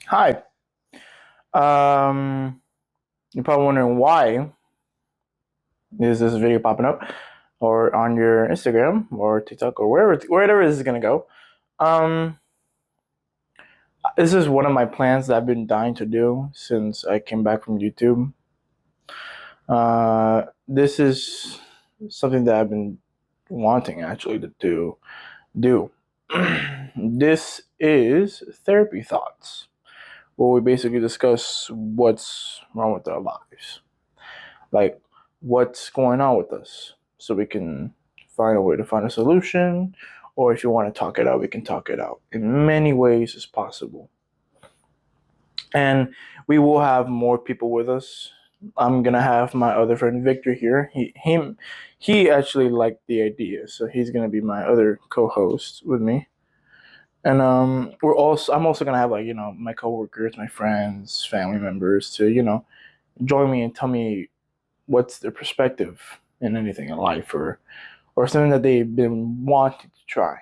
Hi. Um, you're probably wondering why is this video popping up, or on your Instagram or TikTok or wherever this is gonna go. Um, this is one of my plans that I've been dying to do since I came back from YouTube. This is something that I've been wanting actually to do. This is therapy thoughts, where we basically discuss what's wrong with our lives, like what's going on with us, so we can find a way to find a solution. Or if you want to talk it out, we can talk it out in many ways as possible. And we will have more people with us. I'm gonna have my other friend Victor here. He actually liked the idea, so he's gonna be my other co-host with me. And I'm also gonna have, like, my coworkers, my friends, family members to join me and tell me what's their perspective in anything in life, or something that they've been wanting to try.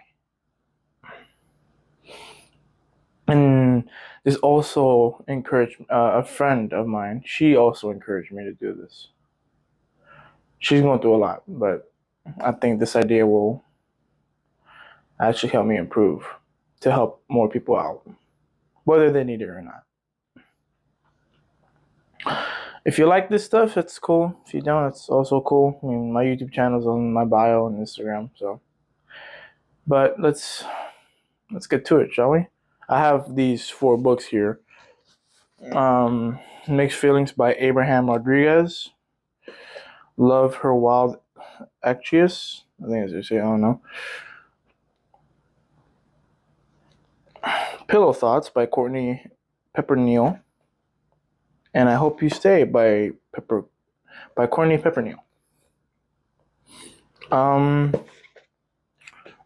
And this also encouraged a friend of mine. She also encouraged me to do this. She's going through a lot, but I think this idea will actually help me improve, to help more people out, whether they need it or not. If you like this stuff, it's cool. If you don't, it's also cool. I mean, my YouTube channel's on my bio on Instagram. So, but let's get to it, shall we? I have these four books here. Mixed Feelings by Abraham Rodriguez. Love Her Wild Actius. I think as you say, I don't know. Pillow Thoughts by Courtney Pepperneal. And I Hope You Stay by Courtney Pepperneal. I'm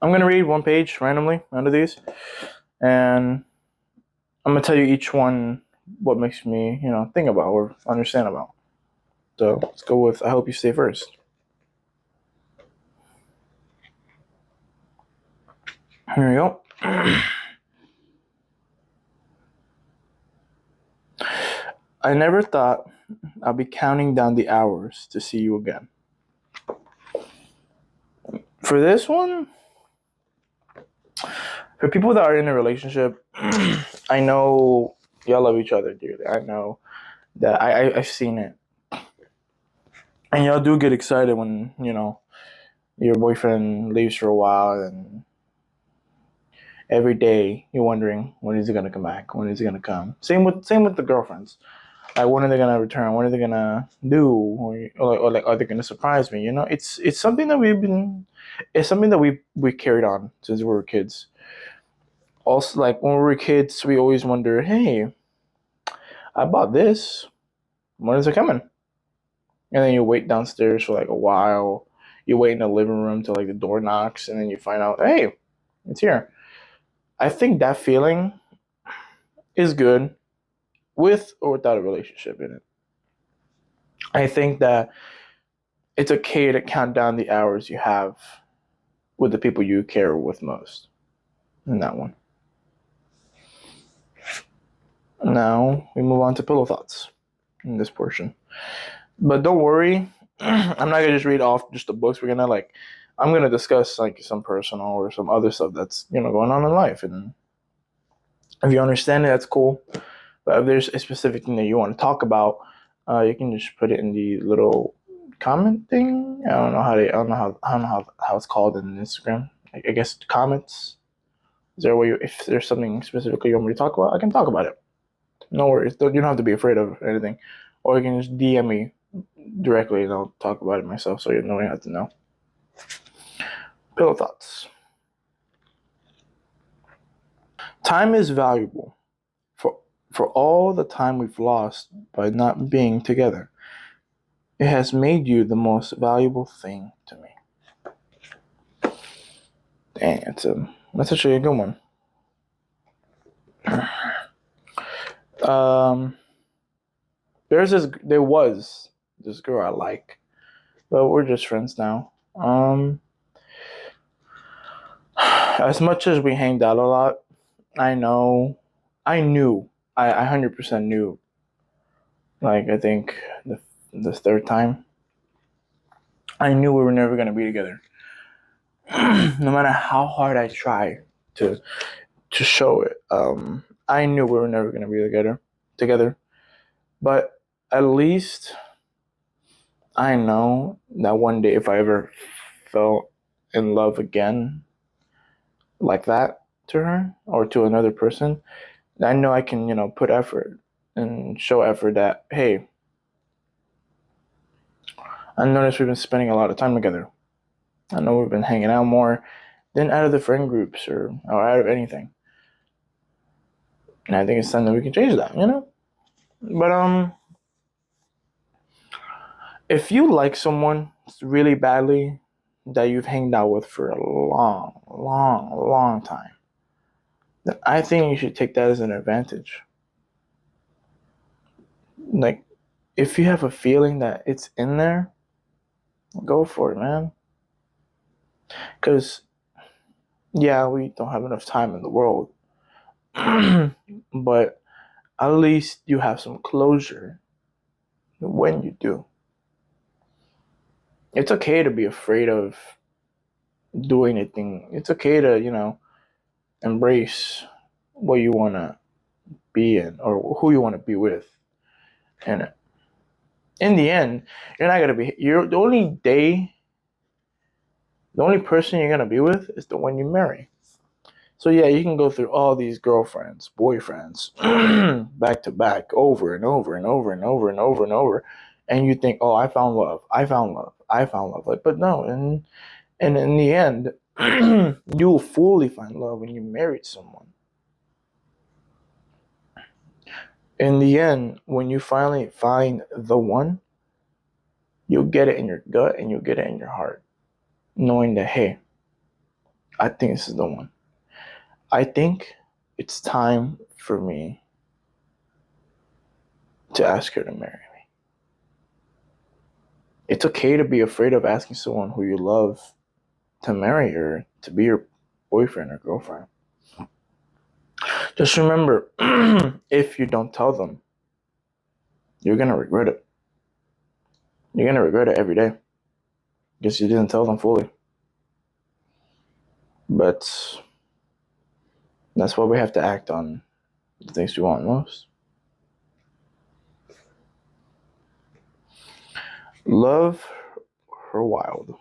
gonna read one page randomly out of these, and I'm gonna tell you each one what makes me, think about or understand about. So let's go with I Hope You Stay first. Here we go. I never thought I'd be counting down the hours to see you again. For this one, for people that are in a relationship, I know y'all love each other dearly. I know that I've seen it. And y'all do get excited when, your boyfriend leaves for a while, and every day you're wondering, when is he gonna come back? When is he gonna come? Same with the girlfriends. Like, when are they gonna return? What are they gonna do? Or like, are they gonna surprise me? It's something that we carried on since we were kids. Also, like, when we were kids, we always wonder, hey, I bought this. When is it coming? And then you wait downstairs for like a while. You wait in the living room till like the door knocks, and then you find out, hey, it's here. I think that feeling is good with or without a relationship in it. I think that it's okay to count down the hours you have with the people you care with most in that one. Now we move on to pillow thoughts in this portion. But don't worry, I'm not gonna just read off just the books. I'm gonna discuss like some personal or some other stuff that's going on in life, and if you understand it, that's cool. But if there's a specific thing that you want to talk about, you can just put it in the little comment thing. I don't know how it's called in Instagram. I guess comments. Is there a way if there's something specifically you want me to talk about, I can talk about it. No worries. You don't have to be afraid of anything, or you can just DM me directly and I'll talk about it myself, so you don't have to know. Pillow thoughts. Time is valuable for all the time we've lost by not being together. It has made you the most valuable thing to me. Dang, that's actually a good one. Um, there was this girl I like, but we're just friends now. As much as we hanged out a lot, I knew I 100% knew. Like, I think the third time, I knew we were never gonna be together. No matter how hard I try to show it, I knew we were never gonna be together. But at least I know that one day, if I ever fell in love again like that to her or to another person, I know I can, put effort and show effort that, hey, I noticed we've been spending a lot of time together. I know we've been hanging out more than out of the friend groups or out of anything. And I think it's time that we can change that. But if you like someone really badly that you've hanged out with for a long, long, long time, then I think you should take that as an advantage. Like, if you have a feeling that it's in there, go for it, man. Because, yeah, we don't have enough time in the world. But at least you have some closure when you do. It's okay to be afraid of doing anything. It's okay to, embrace what you want to be in or who you want to be with. And in the end, you're the only person you're going to be with is the one you marry. So yeah, you can go through all these girlfriends, boyfriends, back to back, over and over and over and over and over and over, and you think, oh, I found love, I found love, I found love. But no, and in the end, you will fully find love when you married someone. In the end, when you finally find the one, you'll get it in your gut and you'll get it in your heart, knowing that, hey, I think this is the one. I think it's time for me to ask her to marry me. It's okay to be afraid of asking someone who you love to marry her, to be your boyfriend or girlfriend. Just remember, if you don't tell them, you're going to regret it. You're going to regret it every day because you didn't tell them fully. But that's why we have to act on the things we want most. Love her wild.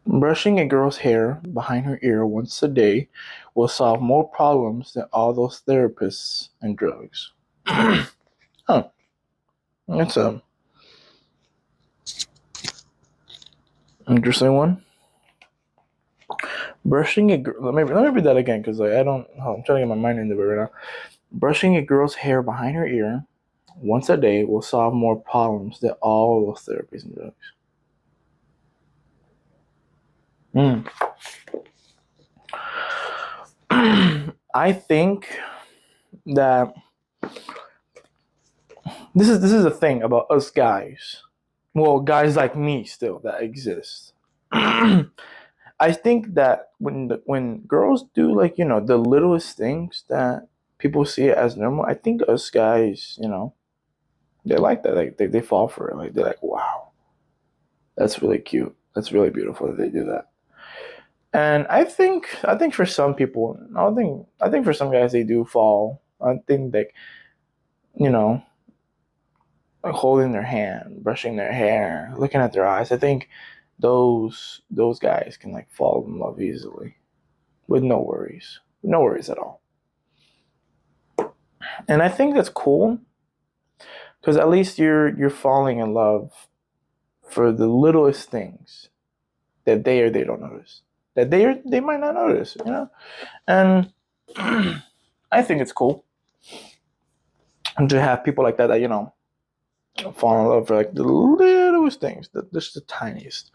Brushing a girl's hair behind her ear once a day will solve more problems than all those therapists and drugs. Huh. That's a interesting one. Brushing a girl. Let me read that again because I don't. Oh, I'm trying to get my mind into it right now. Brushing a girl's hair behind her ear once a day will solve more problems than all those therapies and drugs. I think that this is a thing about us guys. Well, guys like me still that exist. I think that when girls do the littlest things that people see it as normal, I think us guys, they like that. Like they fall for it. Like they're like, wow, that's really cute. That's really beautiful that they do that. And I think for some people, I think for some guys they do fall. I think like you know like holding their hand, brushing their hair, looking at their eyes. I think those guys can like fall in love easily with no worries at all. And I think that's cool because at least you're falling in love for the littlest things that they or they don't notice, that they might not notice. And I think it's cool to have people like that fall in love for like the littlest things, just the tiniest,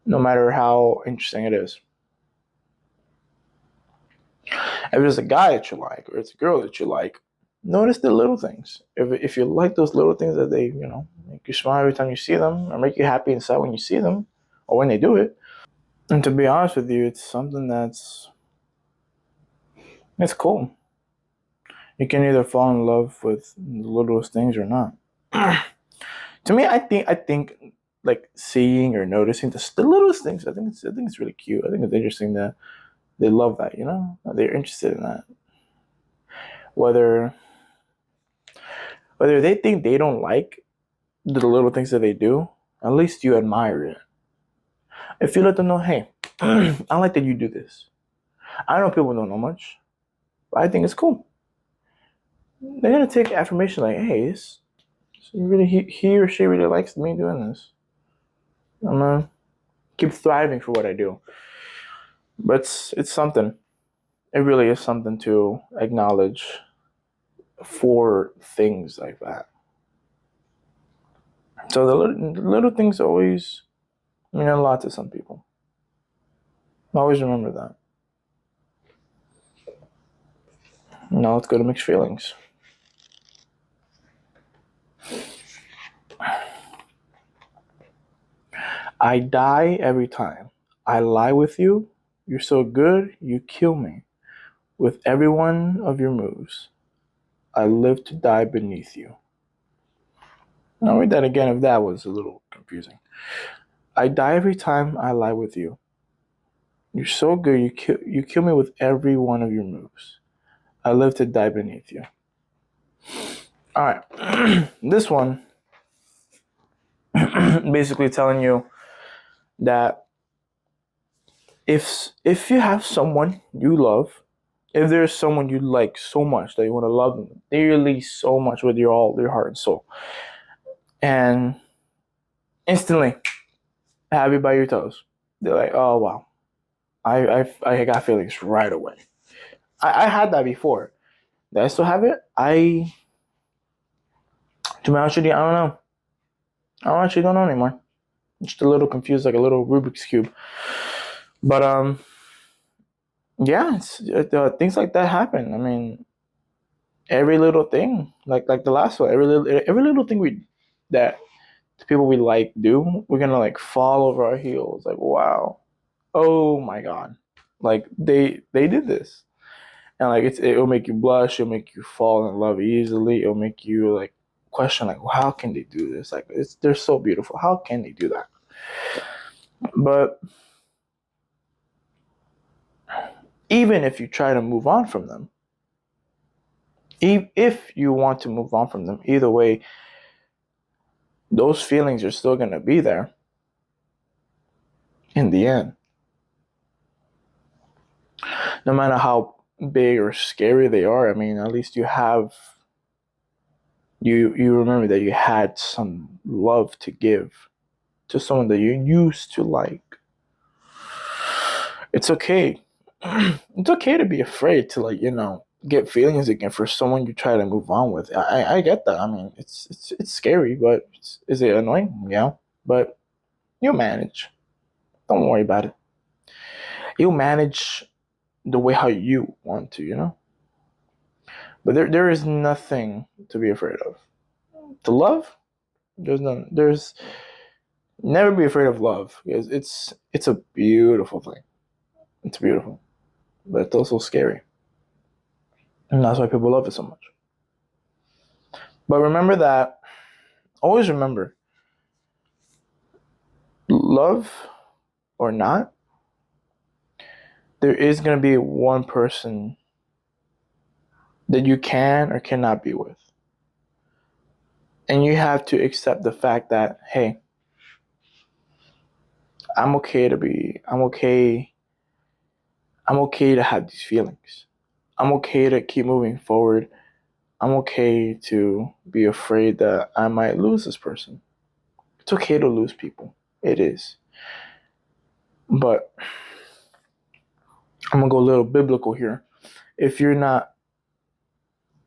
no matter how interesting it is. If it's a guy that you like or it's a girl that you like, notice the little things. If you like those little things that they make you smile every time you see them or make you happy inside when you see them or when they do it. And to be honest with you, it's something that's It's cool. You can either fall in love with the littlest things or not. To me, I think like seeing or noticing the littlest things. I think it's really cute. I think it's interesting that they love that. They're interested in that. Whether whether they think they don't like the little things that they do, at least you admire it. If you let them know, hey, I like that you do this. I know people don't know much, but I think it's cool. They're gonna take affirmation like, hey, he or she really likes me doing this. I'm gonna keep thriving for what I do. But it's something. It really is something to acknowledge for things like that. So the little things always mean a lot to some people. Always remember that. Now let's go to mixed feelings. I die every time. I lie with you. You're so good, you kill me. With every one of your moves, I live to die beneath you. I'll read that again if that was a little confusing. I die every time I lie with you. You're so good, you kill me with every one of your moves. I live to die beneath you. All right, this one basically telling you that if you have someone you love, if there's someone you like so much that you want to love them dearly so much with all your heart and soul, and instantly have you by your toes, they're like, oh wow, I got feelings right away. I had that before. Do I still have it? To be honest with you, I don't know. I actually don't know anymore. I'm just a little confused, like a little Rubik's cube. But yeah, things like that happen. I mean, every little thing, like the last one, every little thing that the people we like do, we're gonna like fall over our heels. Like, wow, oh my god, like they did this, and like it'll make you blush, it'll make you fall in love easily, it'll make you like question like, well, how can they do this? Like, they're so beautiful. How can they do that? But even if you try to move on from them, if you want to move on from them, either way, those feelings are still gonna be there in the end. No matter how big or scary they are, I mean, at least you remember that you had some love to give to someone that you used to like. It's okay. It's okay to be afraid to like, get feelings again for someone you try to move on with. I get that. I mean, it's scary, but is it annoying? Yeah. But you'll manage. Don't worry about it. You'll manage the way how you want to. But there is nothing to be afraid of. To love, there's never be afraid of love, because it's a beautiful thing. It's beautiful, but it's also scary, and that's why people love it so much. But remember that. Always remember, love or not, there is gonna be one person that you can or cannot be with, and you have to accept the fact that, hey, I'm okay to be. I'm okay. I'm okay to have these feelings. I'm okay to keep moving forward. I'm okay to be afraid that I might lose this person. It's okay to lose people. It is. But I'm going to go a little biblical here. If you're not,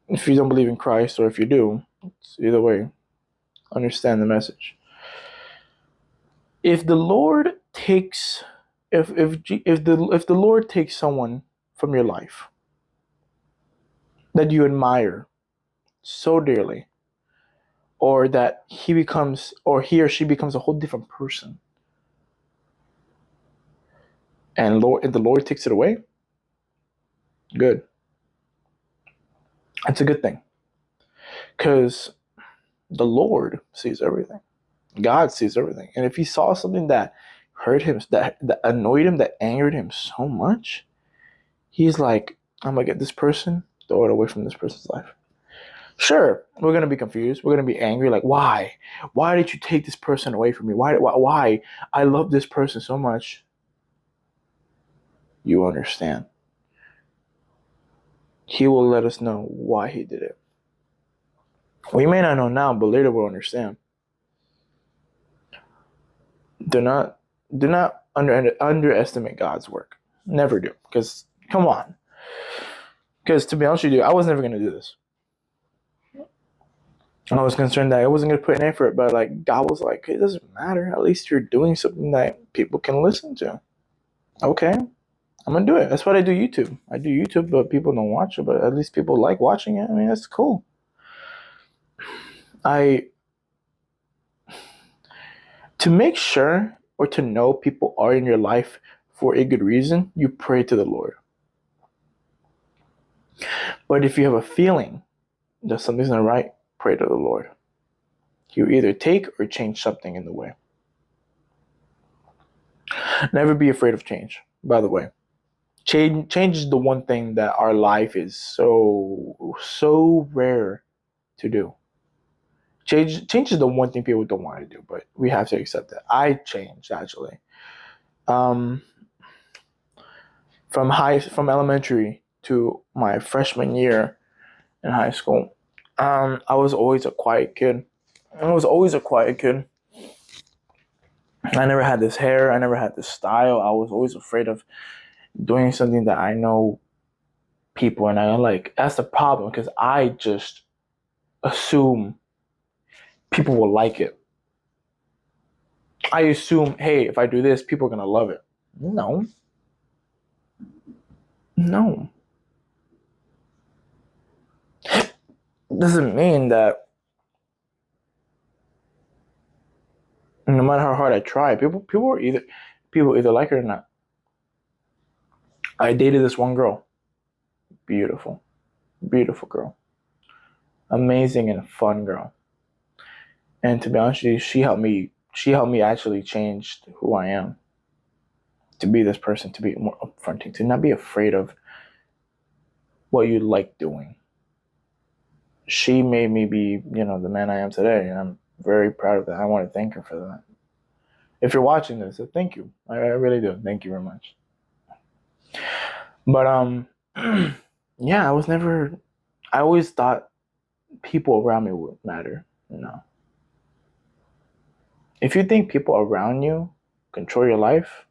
if you don't believe in Christ, or if you do, it's either way, understand the message. If the Lord takes, if the Lord takes someone from your life that you admire so dearly, or that he or she becomes a whole different person, and the Lord takes it away, good. It's a good thing because the Lord sees everything. God sees everything. And if he saw something that hurt him, that annoyed him, that angered him so much, he's like, I'm going to get this person, throw it away from this person's life. Sure, we're going to be confused. We're going to be angry. Like, why? Why did you take this person away from me? Why? I love this person so much. You understand. He will let us know why he did it. We may not know now, but later we'll understand. Do not underestimate God's work. Never do. Because come on. Because to be honest with you, I was never gonna do this. I was concerned that I wasn't gonna put in effort, but like God was like, it doesn't matter. At least you're doing something that people can listen to. Okay, I'm gonna do it. That's what I do YouTube. I do YouTube, but people don't watch it. But at least people like watching it. I mean, that's cool. To make sure or to know people are in your life for a good reason, you pray to the Lord. But if you have a feeling that something's not right, pray to the Lord. You either take or change something in the way. Never be afraid of change, by the way. Change is the one thing that our life is so rare to do. Change is the one thing people don't want to do, but we have to accept that. I changed actually. Um, from elementary to my freshman year in high school, I was always a quiet kid. I was always a quiet kid. I never had this hair. I never had this style. I was always afraid of doing something that I know people and I like. That's the problem because I just assume people will like it. I assume, hey, if I do this, people are gonna love it. No, no. Doesn't mean that no matter how hard I try, people either like it or not. I dated this one girl, beautiful, beautiful girl, amazing and fun girl. And to be honest with you, she helped me. She helped me actually change who I am. To be this person, to be more upfronting, to not be afraid of what you like doing. She made me be, the man I am today, and I'm very proud of that. I want to thank her for that. If you're watching this, thank you. I really do. Thank you very much. But yeah, I always thought people around me would matter. No. If you think people around you control your life,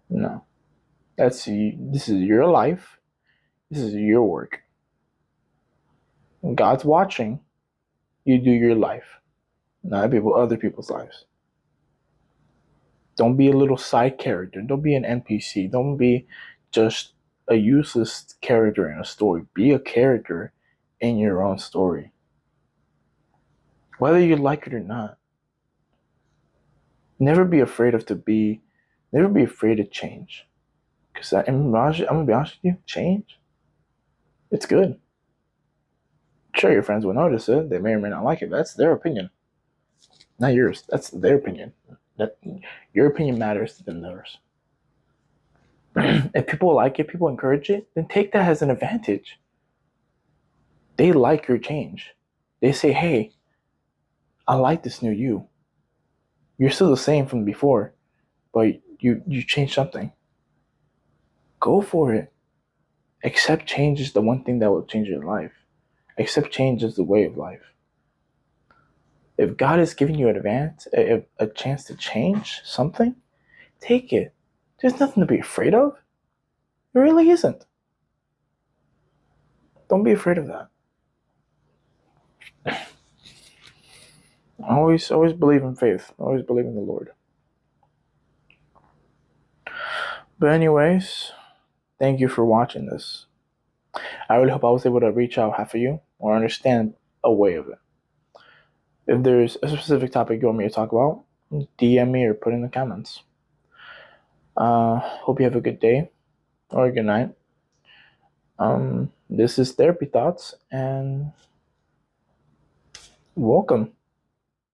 no. This is your life. This is your work. When God's watching, you do your life, not other people's lives. Don't be a little side character. Don't be an NPC. Don't be just a useless character in a story. Be a character in your own story. Whether you like it or not. Never be afraid to change. Because I'm gonna be honest with you, change, it's good. Sure, your friends will notice it. They may or may not like it. That's their opinion, not yours. That's their opinion. That your opinion matters than theirs. If people like it, people encourage it, then take that as an advantage. They like your change. They say, hey, I like this new you. You're still the same from before, but you changed something. Go for it. Accept change is the one thing that will change your life. Accept change is the way of life. If God is giving you a chance to change something, take it. There's nothing to be afraid of. There really isn't. Don't be afraid of that. Always believe in faith. Always believe in the Lord. But anyways, thank you for watching this. I really hope I was able to reach out half of you or understand a way of it. If there's a specific topic you want me to talk about, DM me or put in the comments. Hope you have a good day or a good night. This is Therapy Thoughts, and welcome.